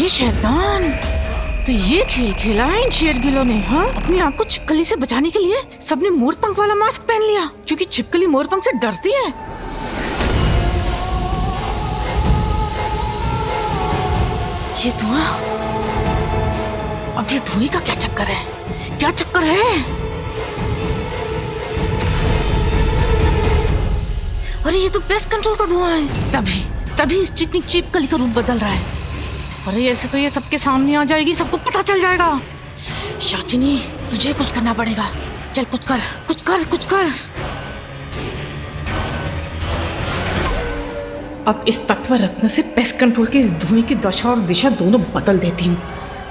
अरे शैतान, तो ये खेल खेला है इन शेरगिलों ने, हाँ? अपने आप को छिपकली से बचाने के लिए सबने मोरपंख वाला मास्क पहन लिया, क्योंकि छिपकली मोरपंख से डरती है। ये धुआं, अब ये धुएं का क्या चक्कर है? क्या चक्कर है? अरे ये तो पेस्ट कंट्रोल का धुआं है। तभी इस चिकनी छिपकली का रूप बदल रहा है। अरे ऐसे तो ये सबके सामने आ जाएगी, सबको पता चल जाएगा। शाचिनी, तुझे कुछ करना पड़ेगा। चल कुछ कर। अब इस तत्व रत्न से पेस्ट कंट्रोल के इस धुएं की दशा और दिशा दोनों बदल देती हूँ।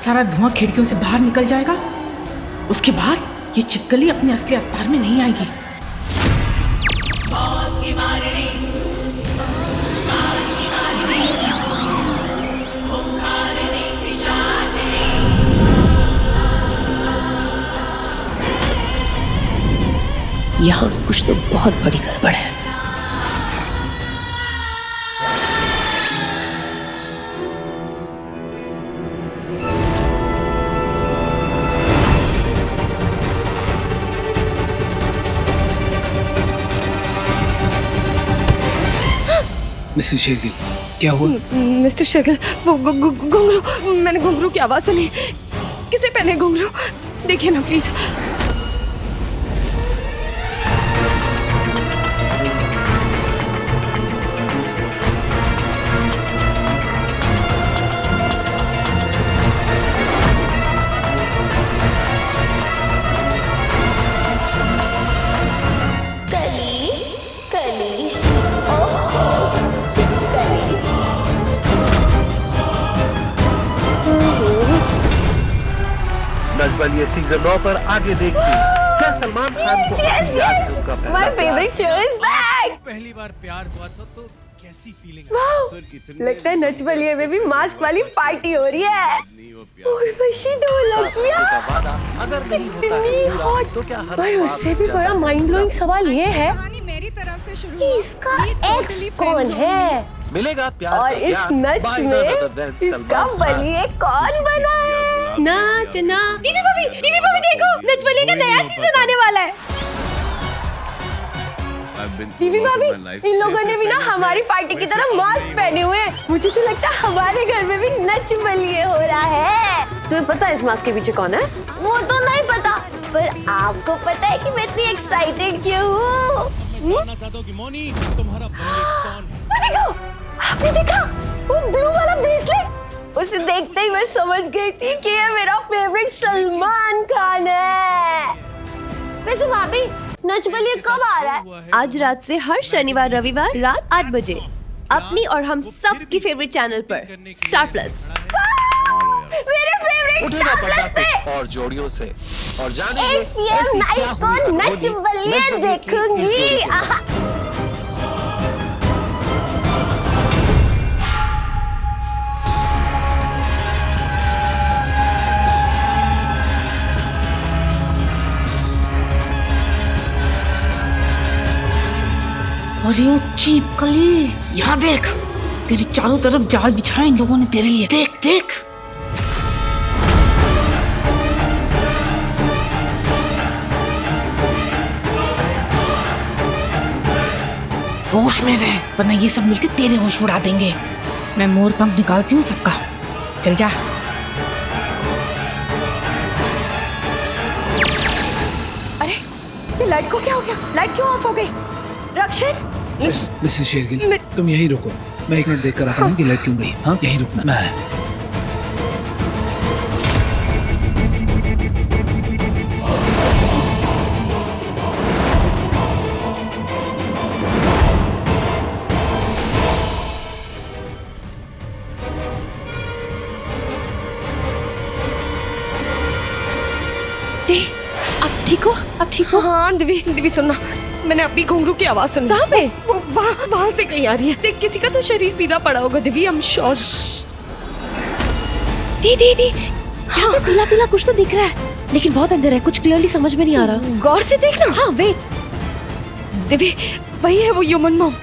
सारा धुआं खिड़कियों से बाहर निकल जाएगा। उसके बाद ये छिपकली अपने असली अवतार में नहीं आएगी। यहाँ कुछ तो बहुत बड़ी गड़बड़ है। मिस्टर शेरगिल, क्या हुआ? मिस्टर शेरगिल, वो घुंघरू, मैंने घुंघरू की आवाज सुनी। किसने पहने घुंघरू? देखिए ना प्लीज। ये सीजन 9 पर आगे देखिए क्या सलमान खान को my favourite show is back. पहली बार प्यार हुआ था तो कैसी फीलिंग है? लगता है नच बलिए में भी मास्क वाली पार्टी हो रही है। उर्वशी ढोलकिया अगर नहीं होता है तो क्या पर उससे भी बड़ा माइंड ब्लोइंग सवाल ये है मेरी तरफ से शुरू कि इसका एक्स कौन है मिलेगा प्यार और इस नच में इसका बलिए कौन बना है? नाच ना। टीवी भाभी देखो, नच बलिए का नया सीजन आने वाला है। टीवी भाभी, इन लोगों ने भी ना हमारी पार्टी की तरह मास्क पहने हुए हैं। मुझे तो लगता है हमारे घर में भी नच बलिए हो रहा है। तुम्हें पता है इस मास्क के पीछे कौन है? वो तो नहीं पता, पर आपको पता है कि मैं इतनी एक्साइटेड क्यों हूँ? जानना चाहता हूँ कि मोनी तुम्हारा बलिए कौन है? देखो, आपने देखा वो ब्लू वाला ब्रेसलेट? उसे देखते ही मैं समझ गई थी कि ये मेरा फेवरेट सलमान खान है। वैसे भाभी, नच बलिए कब आ रहा है? आज रात से हर शनिवार रविवार रात 8 बजे अपनी और हम सब की फेवरेट चैनल पर स्टार प्लस। मेरे फेवरेट स्टार प्लस पे और जोड़ियों से और जानेंगे 8 PM नाइट को नच बलिए देखूंगी। अरे वो छिपकली, यहाँ देख, तेरी चारों तरफ जाल बिछाए इन लोगों ने तेरे लिए। देख होश में रह, वरना ये सब मिलकर तेरे होश उड़ा देंगे। मैं मोरपंख निकालती हूँ सबका। चल जा। अरे ये लाइट को क्या हो गया? लाइट क्यों ऑफ हो गई? रक्षित, मिस्टर शेरगिल, तुम यहीं रुको, मैं 1 मिनट देख कर आता हूँ कि लाइट क्यों गई। हाँ, यहीं रुकना। मैं अब ठीक हो? हाँ दिवी सुनना, मैंने अभी घुंघरू की आवाज सुनी। कहाँ पे? वो वहाँ से कहीं आ रही है। देख, किसी का तो शरीर पीला पड़ा होगा दिवी, आई एम श्योर। दी यहाँ पे पीला कुछ तो दिख रहा है, लेकिन बहुत अंदर है, कुछ क्लियरली समझ में नहीं आ रहा। गौर से देखना। हाँ वेट, दिवी, वही है वो ह्यूमन मॉम।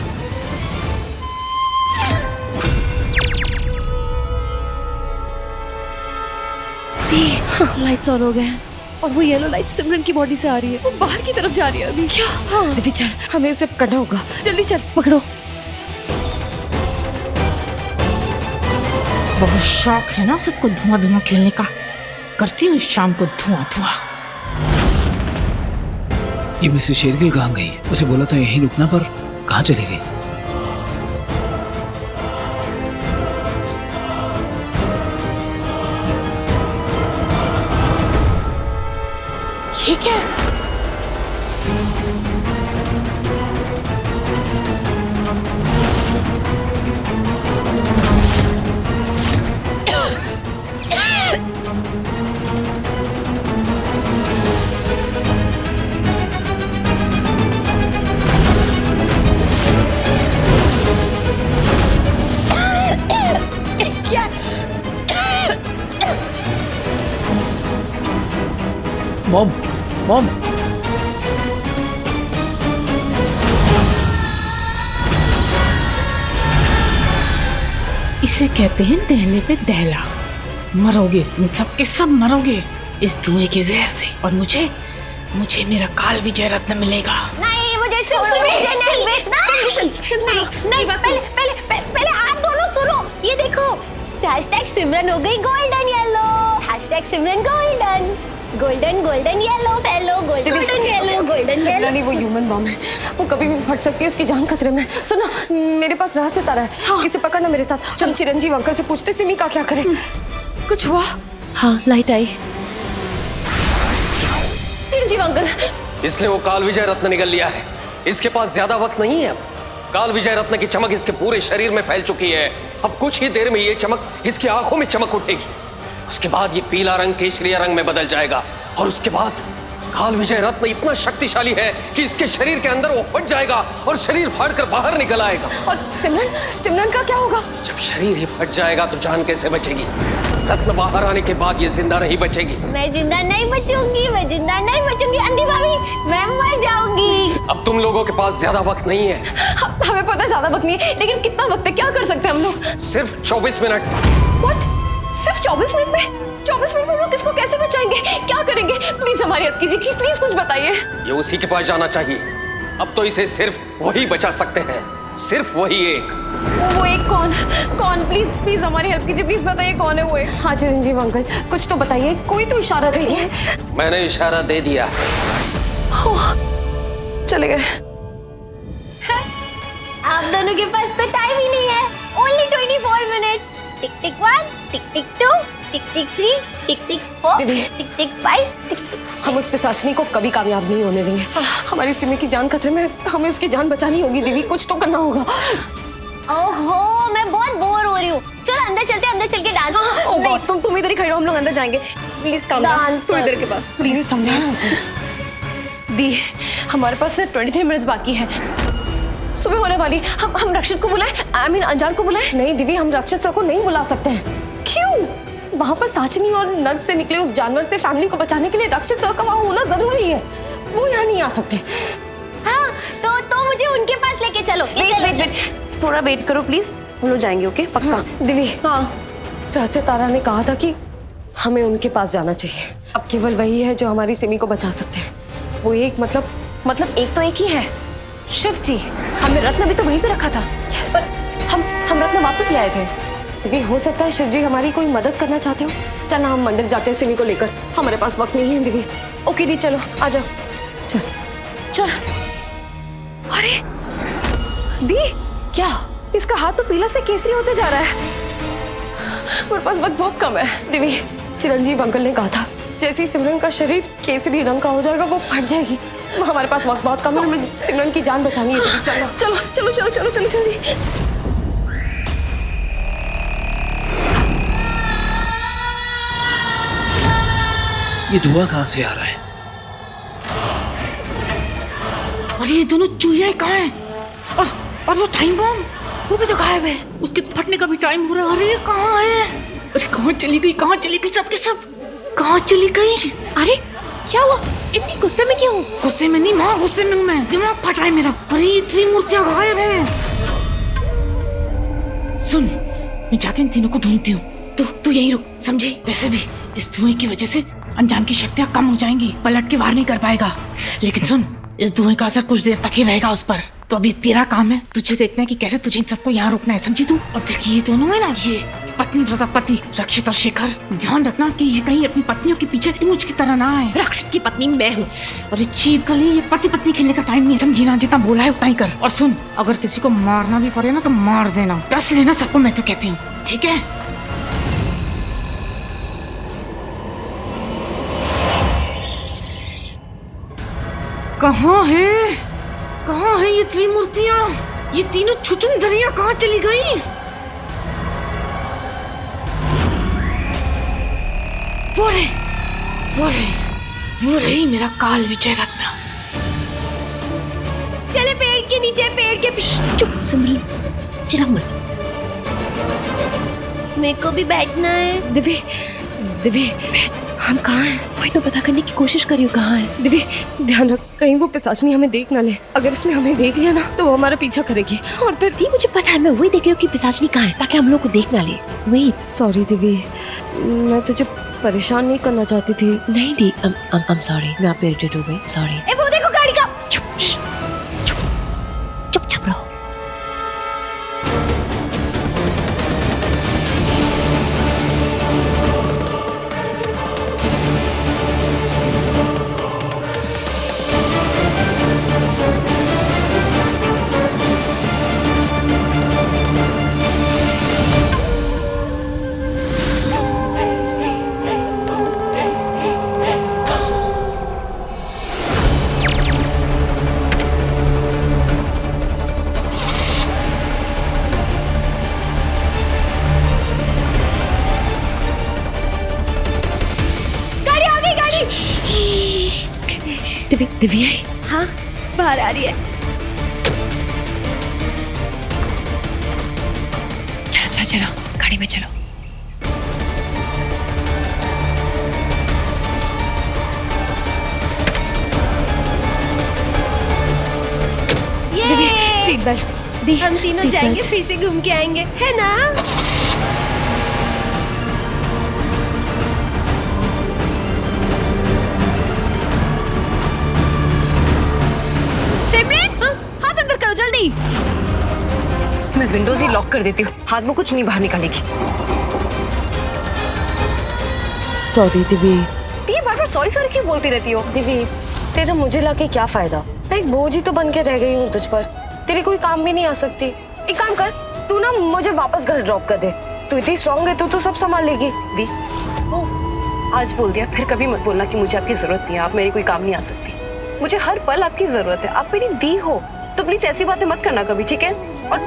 लाइट्स ऑन हो गए हैं और वो येलो लाइट सिमरन की बॉडी से आ रही है। वो बाहर की तरफ जा रही है अभी। क्या? हाँ दिव्य चल, हमें उसे पकड़ना होगा। जल्दी चल, पकड़ो। बहुत शौक है ना सबको धुआं धुआं खेलने का। करती हूँ शाम को धुआं धुआं। ये मिसेस शेरगिल कहाँ गई? उसे बोला था यहीं रुकना, पर कहाँ चली गई? ये क्या है? Mom, mom. इसे कहते हैं दहले पे दहला। मरोगे तुम सबके सब मरोगे इस धुएं के जहर से। और मुझे मेरा काल विजय रत्न मिलेगा। नहीं मुझे नहीं, पहले आप दोनों सुनो। ये देखो, हैशटैग सिमरन हो गई golden yellow, hashtag Simran golden golden golden yellow yellow golden yellow golden yellow. नहीं, वो ह्यूमन बॉम्ब है, वो कभी भी फट सकती है, उसकी जान खतरे में। सुनो, मेरे पास रहस्य तारा है। हाँ। इसे पकड़ना मेरे साथ। चल चिरंजीव अंकल से पूछते सिमी का क्या करे। कुछ हुआ? हाँ, लाइट आई। चिरंजीव अंकल, इसने वो काल विजय रत्न निगल लिया है। इसके पास ज्यादा वक्त नहीं है। अब काल विजय रत्न की चमक इसके पूरे शरीर में फैल चुकी है। अब कुछ ही देर में ये चमक इसकी आंखों में चमक उठेगी। उसके बाद ये पीला रंग केसरिया रंग में बदल जाएगा और उसके बाद काल विजय रत्न इतना शक्तिशाली है कि इसके शरीर के अंदर वो फट जाएगा और शरीर फाड़कर बाहर निकल आएगा। और सिमरन का क्या होगा? जब शरीर ही फट जाएगा तो जान कैसे बचेगी? रत्न बाहर आने के बाद ये जिंदा नहीं बचेगी। मैं जिंदा नहीं बचूंगी, मैं जिंदा नहीं बचूंगी अंधी भाभी, मैं मर जाऊंगी। अब तुम लोगों के पास ज्यादा वक्त नहीं है। हमें पता है ज्यादा वक्त नहीं है, लेकिन कितना वक्त है? क्या कर सकते हैं हम लोग? सिर्फ 24 मिनट। What? सिर्फ 24 मिनट में? 24 मिनट में हम लोग किसको कैसे बचाएंगे? क्या करेंगे? प्लीज हमारी हेल्प कीजिए, प्लीज कुछ बताइए। ये उसी के पास जाना चाहिए। अब तो इसे सिर्फ वही बचा सकते हैं, सिर्फ वही एक। वो एक कौन? प्लीज हमारी हेल्प कीजिए, प्लीज बताइए कौन है वो एक। हाँ चिरंजीव अंकल, कुछ तो बताइए, कोई तो इशारा दीजिए। मैंने इशारा दे दिया। चले गए। आप दोनों के पास तो टाइम ही नहीं है। Only 24 minutes. Tick tick 1, tick tick 2, tick tick 3, tick tick 4, tick tick 5, tick tick 6। हम उस पिशाचनी को कभी कामयाब नहीं होने देंगे। हमारी सिमी की जान खतरे में, हमें उसकी जान बचानी होगी। दिव्य, कुछ तो करना होगा। ओहो, मैं बहुत बोर हो रही हूँ। चलो अंदर चलते हैं, अंदर चल के डांस। ओ गॉड, तुम इधर ही खड़े हो, हम लोग अंदर जाएंगे। Please calm down. तुम इधर के पास प्लीज समझा दी। हमारे पास सिर्फ 23 मिनट्स बाकी है, सुबह होने वाली। हम रक्षित को बुलाएं? I mean, अनजान को बुलाएं? नहीं दिव्य, हम रक्षित सर को नहीं बुला सकते हैं। क्यों? वहाँ पर साचनी और नर्स से निकले उस जानवर से फैमिली को बचाने के लिए रक्षित सर का वहाँ होना जरूरी है। वो यहाँ नहीं आ सकते। हाँ, तो मुझे उनके पास लेके चलो। वेट, थोड़ा वेट करो प्लीज, हम लोग जाएंगे। ओके, पक्का? दिव्य, हाँ, रहस्य तारा ने कहा था कि हमें उनके पास जाना चाहिए। अब केवल वही है जो हमारी सिमी को बचा सकते हैं। वो एक मतलब एक तो एक ही है, शिव जी। हमने रत्न भी तो वहीं पे रखा था। पर हम रत्न वापस ले आए थे। दिव्य, हो सकता है शिव जी हमारी कोई मदद करना चाहते हो। चल हम मंदिर जाते हैं सिमी को लेकर, हमारे पास वक्त नहीं है। दिव्य, ओके दी, चलो आ जाओ। चल। अरे दी, क्या? इसका हाथ तो पीला से केसरी होते जा रहा है। मेरे पास वक्त बहुत कम है। दिव्य, चिरंजीव अंकल ने कहा था जैसे ही सिमरन का शरीर केसरी रंग का हो जाएगा वो फट जाएगी। हमारे पास वक्त बहुत कम है, हमें सिमरन की जान बचानी है। चलो जल्दी। ये धुआं कहाँ से आ रहा है? और ये दोनों चूहे कहाँ हैं? और वो टाइम बम, वो भी तो गायब है। उसके फटने का भी टाइम हो रहा है। अरे ये कहाँ है? अरे कहाँ चली गई सबके सब? कहाँ चली गई? अरे क्या हुआ? इतनी गुस्से में क्यों? गुस्से में नहीं माँ, गुस्से में हूँ मैं। दिमाग फट रहा है मेरा। अरे ये त्रिमूर्तियाँ गायब हैं। सुन, मैं जाके इन तीनों को ढूंढती हूँ, तू यहीं रुक, समझी? वैसे भी इस धुएं की वजह से अनजान की शक्तियाँ कम हो जाएंगी, पलट के वार नहीं कर पाएगा। लेकिन सुन, इस धुएं का असर कुछ देर तक ही रहेगा उस पर। तो अभी तेरा काम है तुझे देखना है कि कैसे तुझे इन सबको यहाँ रोकना है, समझी तू? और देखिए ये दोनों है ना, ये पत्नी प्रतापति रक्षित और शेखर, ध्यान रखना कि ये कहीं अपनी पत्नियों के पीछे तूच की तरह ना आए। रक्षित की पत्नी मैं हूँ। अरे चीप गली, ये पति पत्नी खेलने का टाइम नहीं है, समझी ना? जितना बोला है उतना ही कर। और सुन, अगर किसी को मारना भी पड़े ना तो मार देना, डस लेना सबको, मैं तो कहती हूँ, ठीक है? कहाँ है ये त्रिमूर्तियाँ? ये तीनों छुचुंदरियाँ कहाँ चली गई? वो रही मेरा काल विजय रत्न। चले पेड़ के नीचे, पेड़ के पीछे। चुप सिमरन, चिल्ला मत। मेरे को भी बैठना है। दिव्य, हम कहाँ हैं? वही तो पता करने की कोशिश करियो कहाँ है। दिव्य ध्यान रख, कहीं वो पिशाचनी हमें देख ना ले। अगर उसने हमें देख लिया ना तो वो हमारा पीछा करेगी। और फिर दी मुझे पता है, मैं वही देख रही हूँ कि पिशाचनी कहाँ है, ताकि हम लोग को देख ना ले। वेट, सॉरी दिव्य, मैं तुझे परेशान नहीं करना चाहती थी। नहीं दी, I'm sorry, मैं आप पे इरिटेट हो गई, सॉरी। ए वो देखो गाड़ी का। चुप रहो। दिव्या, हाँ, बाहर आ रही है। चलो गाड़ी में चलो। ये सीट बेल्ट। हम तीनों जाएंगे, फिर से घूम के आएंगे, है ना? जल्दी। मैं विंडोज ही लॉक कर देती हूँ, हाथ में कुछ नहीं बाहर निकालेगी। सॉरी दिव्य। बार-बार सॉरी क्यों बोलती रहती हो? दिव्य, तेरा मुझे लाके क्या फायदा? मैं एक बोझ ही तो बन के रह गई हूँ तुझ पर। तेरे कोई काम भी नहीं आ सकती। एक काम कर, तू ना मुझे वापस घर ड्रॉप कर दे। तू इतनी स्ट्रॉन्ग है, तू तो सब संभाल लेगी। दी, आज बोल दिया, फिर कभी मत बोलना कि मुझे आपकी जरूरत नहीं है, आप मेरी कोई काम नहीं आ सकती। मुझे हर पल आपकी जरूरत है, आप मेरी दी हो, तो प्लीज ऐसी बातें मत करना कभी, ठीक है? और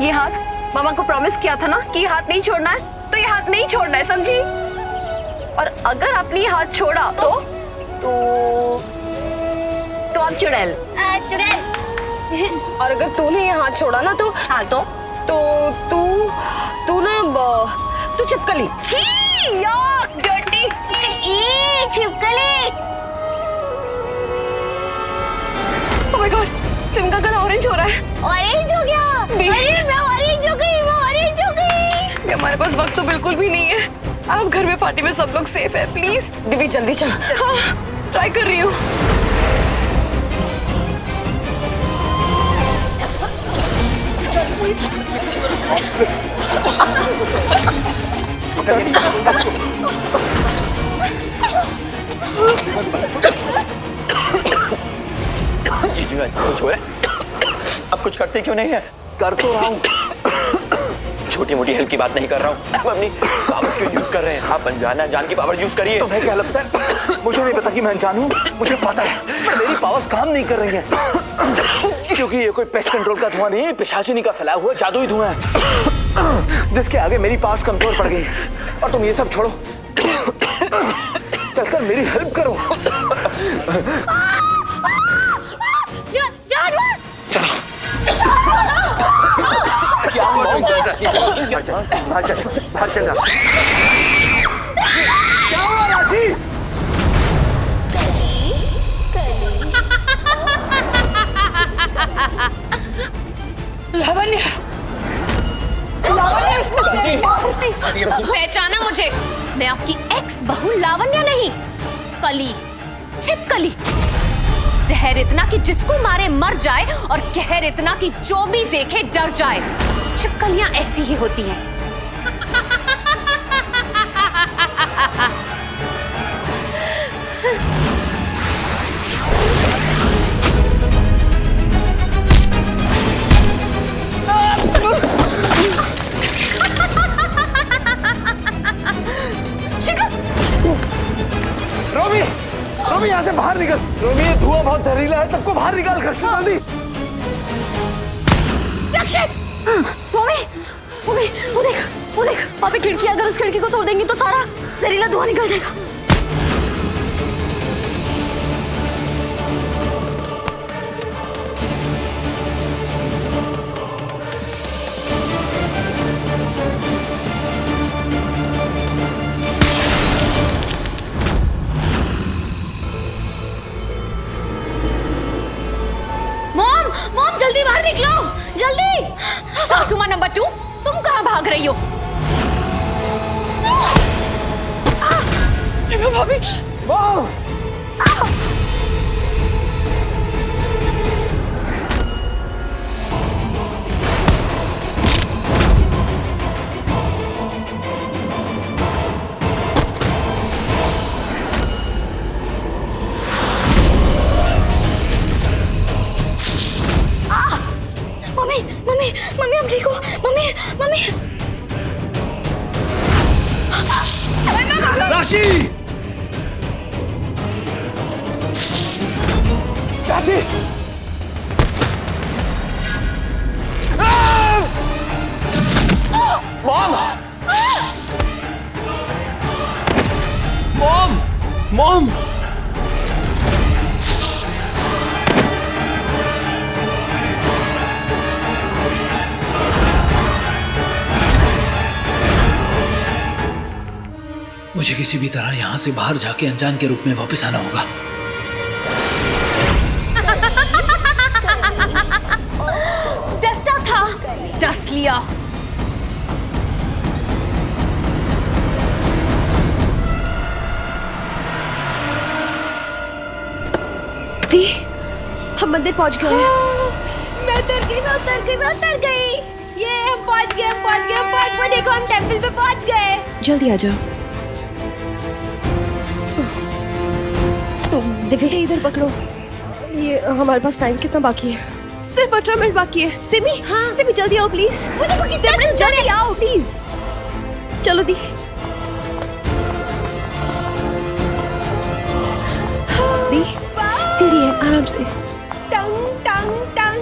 ये हाथ, मामा को प्रॉमिस किया था ना कि ये हाथ नहीं छोड़ना है, तो ये हाथ नहीं छोड़ना है, समझी? और अगर आपने ये हाथ छोड़ा तो आप चुड़ैल। और अगर तूने ये हाथ छोड़ा ना तो हाँ तो तू ना तू छिपकली। छी यार, डर्टी। ये छिपकली। ओह माय गॉड, सिम का कलर ऑरेंज हो रहा है। ऑरेंज हो गया? अरे मैं ऑरेंज हो गई। हमारे पास वक्त तो बिल्कुल भी नहीं है। आप घर में पार्टी में सब लोग सेफ है, प्लीज। दिव्य जल्दी चल। हाँ, ट्राई कर रही हूँ। जीजू कुछ हो रहा है? अब कुछ करते क्यों नहीं है? कर तो रहा हूँ, छोटी मोटी हेल्प की बात नहीं कर रहा हूँ। आप अपनी पावर्स क्यों यूज कर रहे हैं? आप अनजान जान की पावर यूज करिए। तुम्हें क्या लगता है मुझे नहीं पता कि मैं अनजान हूँ? मुझे पता है, पर मेरी पावर्स काम नहीं कर रही हैं, क्योंकि ये कोई पेस्ट कंट्रोल का धुआं नहीं है, पिशाचिनी का फैलाया हुआ जादुई धुआं है, जिसके आगे मेरी पावर्स कमजोर पड़ गई। और तुम ये सब छोड़ो, चलकर मेरी हेल्प करो। जानवर। चलो क्या हुआ? बाहर चल रहा। क्या हुआ राजी? लावण्य, पहचाना मुझे? मैं आपकी एक्स बहू लावण्या नहीं, कली, छिपकली। जहर इतना कि जिसको मारे मर जाए और कहर इतना कि जो भी देखे डर जाए। छिपकलियां ऐसी ही होती हैं। रोमी, रोमी यहाँ से बाहर निकल। रोमी, ये धुआं बहुत जहरीला है, सबको बाहर निकाल घर से जल्दी। रक्षित! मम्मी, मम्मी, वो देख, वो देख। वहाँ पे खिड़की, अगर उस खिड़की को तोड़ देंगी तो सारा जहरीला धुआं निकल जाएगा। मॉम, जल्दी बाहर निकलो, जल्दी। सासुमा नंबर 2, तुम कहाँ भाग रही हो? भाभी, मॉम। मम्मी, मम्मी, हम ठीक हो? Mummy, mummy. राशि! राशि! मॉम! मॉम! मॉम! मुझे किसी भी तरह यहाँ से बाहर जाके अनजान के रूप में वापस आना होगा। डसता था, डस लिया। दी, हम मंदिर पहुंच गए हैं। मैं उतर गई, मैं उतर गई, मैं उतर गई। ये हम पहुंच गए, हम पहुंच गए, हम पहुंच गए। देखो, हम टेंपल पे पहुंच गए। जल्दी आ जाओ। दिव्य, इधर पकड़ो। ये हमारे पास टाइम कितना बाकी है? सिर्फ 18 मिनट बाकी है। सिमी, हाँ सिमी, जल्दी आओ प्लीज। सिमरन, जल्दी आओ प्लीज। चलो दी। दी, सीढ़ी है, आराम से। टंग टंग टंग,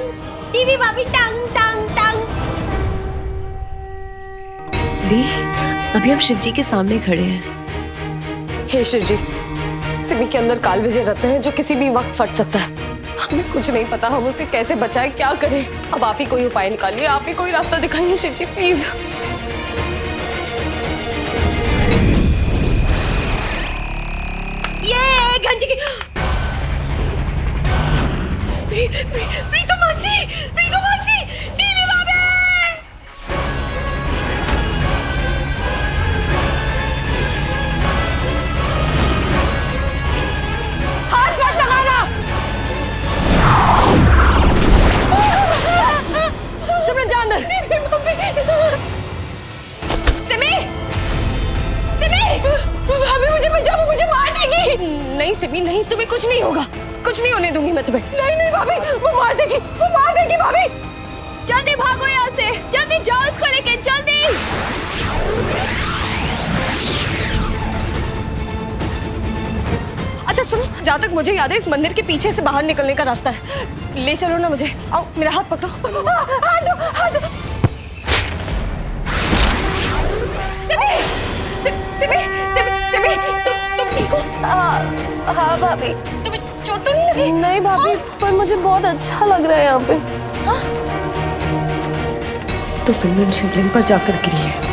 टीवी भाभी, टंग टंग टंग। दी, अभी हम शिव जी के सामने खड़े हैं। हे शिव जी, सिमी के अंदर काल विजय रत्न है जो किसी भी वक्त फट सकता है। हमें कुछ नहीं पता, हम उसे कैसे बचाएं, क्या करें। अब आप ही कोई उपाय निकालिए, आप ही कोई रास्ता दिखाइए शिव जी, प्लीज। ये घंटी की प्रीतम मासी, प्रीतम मासी, टीवी भाभी। हाथ मत लगाना। सिमरन, जा अंदर। सिमी, सिमी, भाभी मुझे बचाओ, मुझे मार देगी। नहीं सिमी, नहीं, तुम्हें कुछ नहीं होगा, कुछ नहीं होने दूंगी मैं तुम्हें। नहीं नहीं भाभी, वो मार देगी, वो मार देगी भाभी। जल्दी भागो यहाँ से, जल्दी जाओ उसको लेके, जल्दी। अच्छा सुनो, जहाँ तक मुझे याद है इस मंदिर के पीछे से बाहर निकलने का रास्ता है। ले चलो ना मुझे। आओ, मेरा हाथ पकड़ो। हाथ दो, हाथ दो। सिमी, सिमी, सिमी, सिमी, तुम ठीक हो? हाँ भाभी। तुम्हें चोट तो नहीं लगी? नहीं भाभी, पर मुझे बहुत अच्छा लग रहा है यहाँ पे। हाँ? तो सिमरन शिवलिंग पर जाकर गिरी है।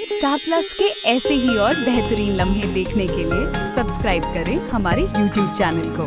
स्टार प्लस के ऐसे ही और बेहतरीन लम्हे देखने के लिए सब्सक्राइब करें हमारे YouTube चैनल को।